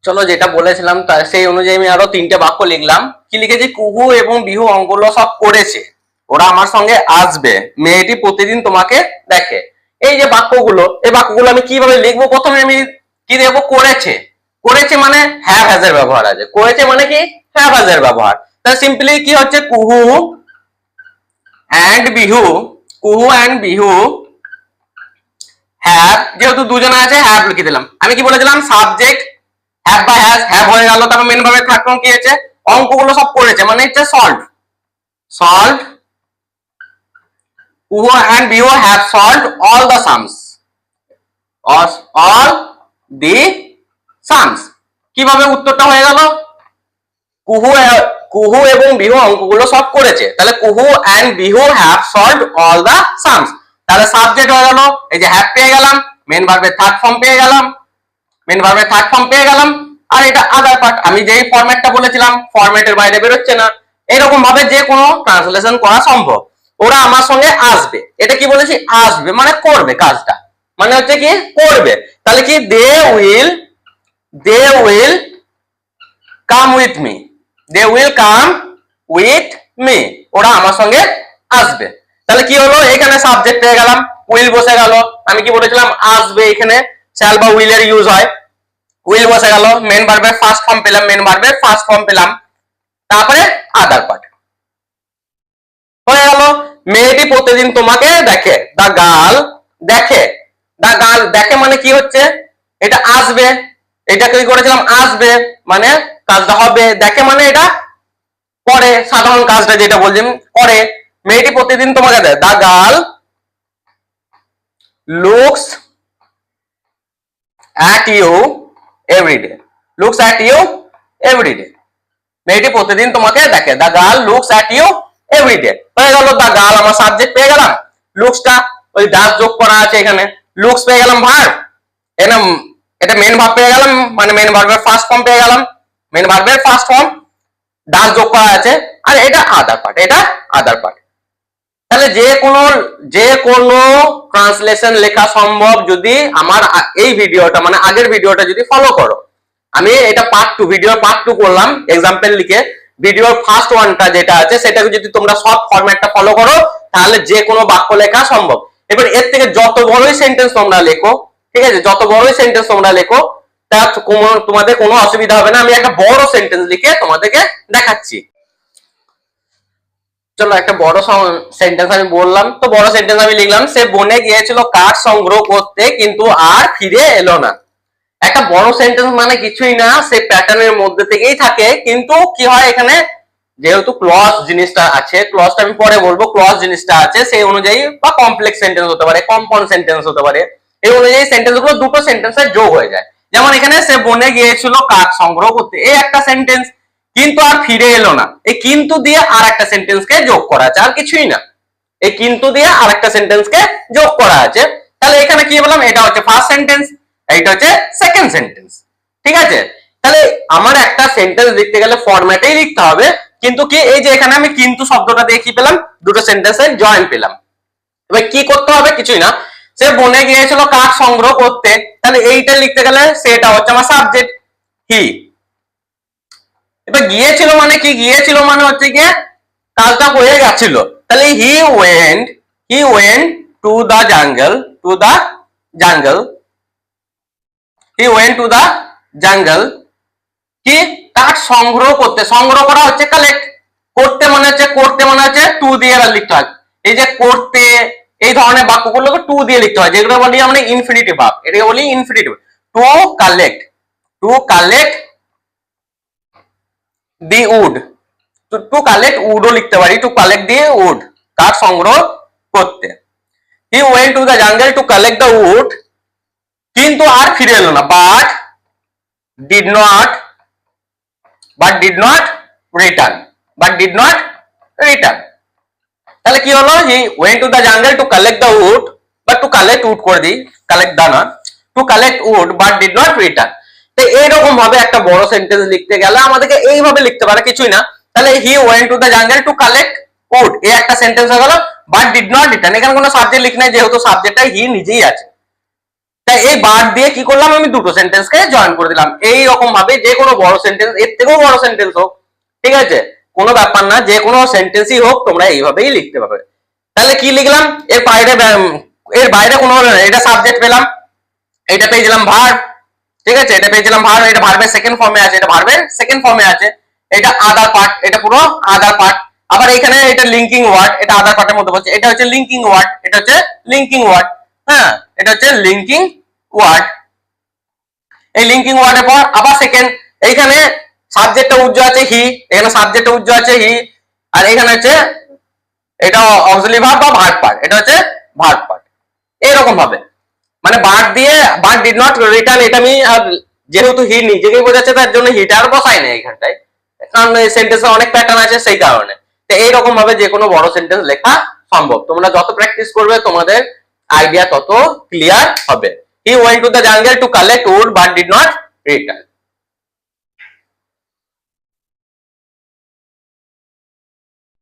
চলো যেটা বলেছিলাম তার সেই অনুযায়ী আমি আরো 3টে বাক্য লিখলাম। কি লিখেছি? কুহু এবং বিহু অঙ্কগুলো সব করেছে, ওরা আমার সঙ্গে আসবে, মেয়েটি প্রতিদিন তোমাকে দেখে। এই যে বাক্যগুলো, এই বাক্যগুলো আমি কিভাবে লিখবো? প্রথমে আমি কি দেবো? করেছে। করেছে মানে হ্যাভ হ্যাজ এর ব্যবহার আছে। করেছে মানে কি? হ্যাভ হ্যাজ এর ব্যবহার। তাহলে সিম্পলি কি হচ্ছে? কুহু অ্যান্ড বিহু, কুহু অ্যান্ড বিহু হ্যাভ, যেহেতু দুজনে আছে হ্যাভ লিখে দিলাম। আমি কি বলেছিলাম? সাবজেক্ট হ্যাভ বা হ্যাজ, হ্যাভ হয়ে গেল, তারপর মেন ভার্বের থার্ড ফর্ম কি হচ্ছে? অঙ্কগুলো সব করেছে মানে হচ্ছে সলভ। সলভ, কুহু and Bihu have solved all the sums, all the sums। কিভাবে উত্তরটা হয়ে গেল? কুহু কুহু এবং বিহু অঙ্কগুলো সব করেছে, তাহলে কুহু and Bihu have solved all the sums। তাহলে সাবজেক্ট হয়ে গেল, এই যে হ্যাভ পেয়ে গেলাম, মেন ভার্বের থার্ড ফর্ম পেয়ে গেলাম, মেন ভার্বের থার্ড ফর্ম পেয়ে গেলাম, আর এটা আদার পার্ট। আমি যেই ফরম্যাটটা বলেছিলাম ফরম্যাটের বাইরে বেরোচ্ছে না। এরকম ভাবে যে কোনো ট্রান্সলেশন করা সম্ভব। ওরা আমার সঙ্গে আসবে, এটা কি বলেছি? আসবে মানে করবে কাজটা, মানে হচ্ছে কি? করবে। তাহলে কি? They will come with me, they will come with me, ওরা আমার সঙ্গে আসবে। তাহলে কি হলো? এখানে সাবজেক্ট পেয়ে গেলাম, উইল বসে গেল। আমি কি বলেছিলাম? আসবে, এখানে শ্যাল বা উইল এর ইউজ হয়। উইল বসে গেল, মেন ভার্বের ফার্স্ট ফর্ম পেলাম, মেন ভার্বের ফার্স্ট ফর্ম পেলাম, তারপরে আদার পার্ট হয়ে গেল। মেয়েটি প্রতিদিন তোমাকে দেখে, দা গার্ল দেখে। দা গার্ল দেখে মানে কি হচ্ছে? এটা আসবে, এটা কি করেছিলাম? আসবে মানে কাজটা হবে। দেখে মানে এটা করে, সাধারণ কাজটা যেটা বলছেন করে। মেয়েটি প্রতিদিন তোমাকে দেখে, the girl looks at you every day, looks at you every day। মেয়েটি প্রতিদিন তোমাকে দেখে, the girl looks at you every day হয়ে গেল। দা গার্ল আমার সাবজেক্ট পেয়ে গেলাম, লুকসটা ওই ডাস যোগ করা আছে এখানে, লুকস পেয়ে গেলাম ভার্ব, এখানে এটা মেন ভার্ব পেয়ে গেলাম, মানে মেন ভার্বের ফার্স্ট ফর্ম পেয়ে গেলাম, মেন ভার্বের ফার্স্ট ফর্ম, ডাস যোগ করা আছে, আর এটা আদার পার্ট, এটা আদার পার্ট। তাহলে যে কোনো ট্রান্সলেশন লেখা সম্ভব যদি আমার এই ভিডিওটা মানে আগের ভিডিওটা যদি ফলো করো। আমি এটা পার্ট 2, ভিডিও পার্ট 2 করলাম एग्जांपल লিখে। ভিডিওর ফার্স্ট ওয়ানটা যেটা আছে সেটাকে যদি তোমরা সব ফরম্যাটটা ফলো করো তাহলে যে কোনো বাক্য লেখা সম্ভব। এবার এর থেকে যত বড়ই সেন্টেন্স তোমরা লেখো, ঠিক আছে, যত বড়ই সেন্টেন্স তোমরা লেখো তা তোমাদের কোনো অসুবিধা হবে না। আমি একটা বড় সেন্টেন্স লিখে তোমাদেরকে দেখাচ্ছি। চলো একটা বড় সেন্টেন্স আমি বললাম, তো বড় সেন্টেন্স আমি লিখলাম, সে বনে গিয়েছিল কাঠ সংগ্রহ করতে কিন্তু আর ফিরে এলো না। একটা বড় সেন্টেন্স মানে কিছুই না, সে প্যাটার্নের মধ্যে থেকেই থাকে, কিন্তু কি হয় এখানে যেহেতু ক্লজ জিনিসটা আছে, ক্লজটা আমি পরে বলবো, ক্লজ জিনিসটা আছে সেই অনুযায়ী, বা কমপ্লেক্স সেন্টেন্স হতে পারে, কম্পাউন্ড সেন্টেন্স হতে পারে, এই অনুযায়ী সেন্টেন্স গুলো দুটো সেন্টেন্সের যোগ হয়ে যায়। যেমন এখানে সে বনে গিয়েছিল কাঠ সংগ্রহ করতে, এই একটা সেন্টেন্স, কিন্তু আর ফিরে এলো না, এই কিন্তু দিয়ে আর একটা সেন্টেন্সকে যোগ করা আছে, আর কিছুই না, এই কিন্তু দিয়ে আর একটা সেন্টেন্সকে যোগ করা আছে। তাহলে এখানে কি বললাম? এটা হচ্ছে ফার্স্ট সেন্টেন্স, এইটা হচ্ছে সেকেন্ড সেন্টেন্স, ঠিক আছে। তাহলে আমার একটা সেন্টেন্স লিখতে গেলে ফরম্যাটেই লিখতে হবে, কিন্তু কি এই যে এখানে আমি কিন্তু শব্দটা দিয়ে কি পেলাম? দুটো সেন্টেন্সের জয়েন পেলাম। এবার কি করতে হবে? কিছুই না, সে বনে গিয়েছিল কাঠ সংগ্রহ করতে, তাহলে এইটা লিখতে গেলে সেটা হচ্ছে আমার সাবজেক্ট হি। এবার গিয়েছিল মানে কি? গিয়েছিল মানে হচ্ছে গিয়ে কাজটা হয়ে গেছিল, তাহলে he went to the jungle, to the jungle, he went to the jungle. কি? কাঠ সংগ্রহ করতে, সংগ্রহ করা হচ্ছে কালেক্ট, করতে মানে হচ্ছে টু দিয়ে লিখতে হয়। এই যে করতে, এই ধরনের বাক্যগুলোকে টু দিয়ে লিখতে হয়, যেগুলো বলি আমরা ইনফিনিটিভ ভার্ব, এটাকে বলি infinitive. To collect, to collect the wood, to collect উডও লিখতে পারি, টু কালেক্ট দি উড, কাঠ সংগ্রহ করতে। He went to the jungle to collect the wood, কিন্তু আর ফিরে এলো না, বাট ডিড নট রিটার্ন, তাহলে কি হলো? He went to the jungle to collect the wood, but to collect wood করে দিই, কালেক্ট দা না, to collect wood but did not return. তো এইরকম ভাবে একটা বড় সেন্টেন্স লিখতে গেলে আমাদেরকে এইভাবে লিখতে পারে, কিছুই না। তাহলে he went to the jungle to collect wood, এই একটা সেন্টেন্স হয়ে গেল, বাট ডিড নট রিটার্ন, এখানে কোনো সাবজেক্ট লিখ নাই, যেহেতু সাবজেক্টটা হি নিজেই আছে। তাই এই বাট দিয়ে কি করলাম, আমি দুটো সেন্টেন্সকে জয়েন করে দিলাম। এই রকম ভাবে যে কোনো বড় সেন্টেন্স, এর থেকেও বড় সেন্টেন্স হোক, ঠিক আছে, কোনো ব্যাপার না, যে কোনো সেন্টেন্সই হোক তোমরা এইভাবেই লিখতে পারবে। তাহলে কি লিখলাম, এর বাইরে কোনো, এটা সাবজেক্ট পেলাম, এটা পেয়েছিলাম ভার্ব, ঠিক আছে, এটা পেয়েছিলাম ভার্ব, এটা ভার্বের সেকেন্ড ফর্মে আছে, এটা ভার্বের সেকেন্ড ফর্মে আছে, এটা আদার পার্ট, এটা পুরো আদার পার্ট। আবার এখানে এটা লিঙ্কিং ওয়ার্ড, এটা আদার পার্টের মধ্যে পড়ছে, এটা হচ্ছে লিঙ্কিং ওয়ার্ড, এটা হচ্ছে লিঙ্কিং ওয়ার্ড, হ্যাঁ, এটা হচ্ছে লিঙ্কিং ওয়ার্ড। এই লিঙ্কিং ওয়ার্ডের পর আবার সেকেন্ড, এইখানে সাবজেক্টটা উজ্জ্বল আছে হি, এখানে সাবজেক্টটা উজ্জ্বল আছে হি, আর এখানে হচ্ছে এটা অক্সিলারি ভার্ব বা ভার্ব পার্ট, এটা হচ্ছে ভার্ব পার্ট। এরকম ভাবে মানে বাট দিয়ে, বাট ডিড নট রিটার্ন, এটা আমি যেহেতু হি নিজেকেই বোঝাচ্ছে তার জন্য হিটা আর বসাই না এইখানটায়, কারণ এই সেন্টেন্সে অনেক প্যাটার্ন আছে সেই কারণে। তো এইরকম ভাবে যে কোনো বড় সেন্টেন্স লেখা সম্ভব। তোমরা যত প্র্যাকটিস করবে তোমাদের আইডিয়া তত ক্লিয়ার হবে। He went to the jungle to collect wood but did not return.